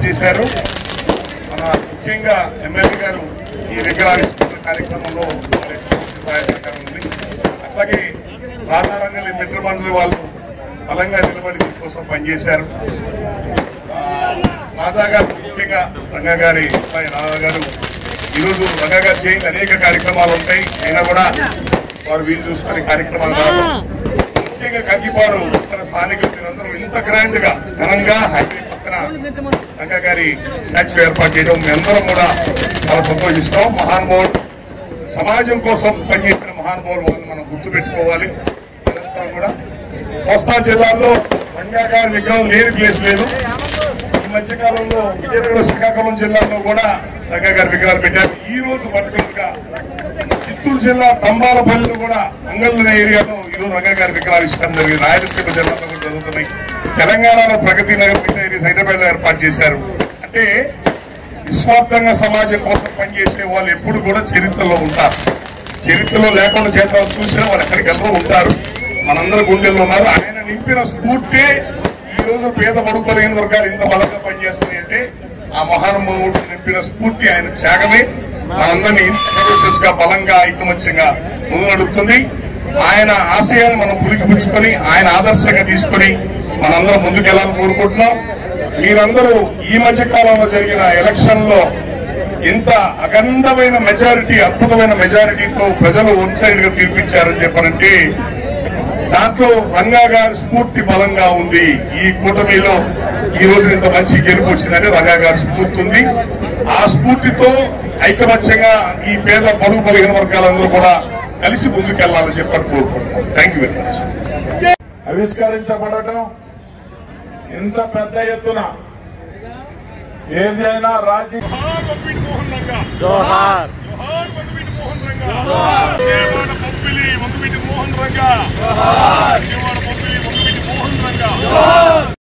ఏర్పాటు చేశారు. మన ముఖ్యంగా ఎమ్మెల్యే గారు ఈ విగ్రహావిష్కరణ కార్యక్రమంలో సహాయ సహకారం ఉంది. అట్లాగే రాధారంగలి మిత్ర మండలి వాళ్ళు బలంగా నిలబడి దీనికోసం పనిచేశారు. రాధా గారు ముఖ్యంగా రంగా గారి అబ్బాయి రాధా గారు ఈరోజు రంగా గారు చేయని అనేక కార్యక్రమాలు ఉంటాయి, అయినా కూడా వారు వీలు చూసుకునే కార్యక్రమాలు కాదు. ముఖ్యంగా కంకిపాడు ఇక్కడ స్థానికులందరూ ఇంత గ్రాండ్ గా ఘనంగా హైవే పక్కన రంగా గారి స్టాచ్యూ ఏర్పాటు చేయడం మీ అందరం కూడా చాలా సంతోషిస్తాం. మహానుభావుడు సమాజం కోసం పనిచేసిన మహానుభావులు వాళ్ళని మనం గుర్తు పెట్టుకోవాలి. కూడా కోస్తా జిల్లాలో రంగా గారి విగ్రహం లేని ప్లేస్ లేదు. ఈ మధ్యకాలంలో విజయనగరం శ్రీకాకుళం జిల్లాలో కూడా రంగా గారి విగ్రహాలు పెట్టారు. ఈ రోజు పర్టికులర్ గా చిత్తూరు జిల్లా తంబాలపల్లిలో కూడా అంగళ్ళ ఏరియాలో ఈరోజు రంగా గారి విగ్రహావిష్కరణ జరిగింది. రాయలసీమ జిల్లాలో కూడా జరుగుతున్నాయి. తెలంగాణలో ప్రగతి నగర్ హైదరాబాద్ లో ఏర్పాటు చేశారు. అంటే నిస్వార్థంగా సమాజం కోసం పనిచేసే వాళ్ళు ఎప్పుడు కూడా చరిత్రలో ఉంటారు. చరిత్రలో లేకుండా చేద్దాం చూసినా వాళ్ళు ఎక్కడికి వెళ్ళరు ఉంటారు. మనందరూ గుండెల్లో ఉన్నారు. ఆయన నింపిన స్ఫూర్తి ఈ రోజు పేద బడుగు బలహీన వర్గాలు ఇంత బలంగా పనిచేస్తున్నాయంటే ఆ మహానుభావుడు నింపిన స్ఫూర్తి ఆయన త్యాగమే మనందరినీ ఇంత సర్వీసెస్ గా బలంగా ఐకమత్యంగా ముందు నడుపుతుంది. ఆయన ఆశయాన్ని మనం పురికిపుచ్చుకొని ఆయన ఆదర్శంగా తీసుకొని మనందరం ముందుకెళ్లాలని కోరుకుంటున్నాం. మీరందరూ ఈ మధ్య కాలంలో జరిగిన ఎలక్షన్ లో ఇంత అఖండమైన మెజారిటీ, అద్భుతమైన మెజారిటీతో ప్రజలు వన్ సైడ్ గా తీర్పిచ్చారని చెప్పారంటే దాంట్లో రంగా గారి స్ఫూర్తి బలంగా ఉంది. ఈ కూటమిలో ఈ రోజు ఇంత మంచి గెలుపు వచ్చిందంటే రంగా గారి స్ఫూర్తి ఉంది. ఆ స్ఫూర్తితో ఐకమత్యంగా ఈ పేద బడుగు బలహీన వర్గాలందరూ కూడా కలిసి ముందుకెళ్లాలని చెప్పని కోరుకుంటున్నాం. Thank you very much. ఆవిష్కరించబడటం ఇంత పెద్ద ఎత్తున ఏదైనా రాజకీయ మోహన్ రంగా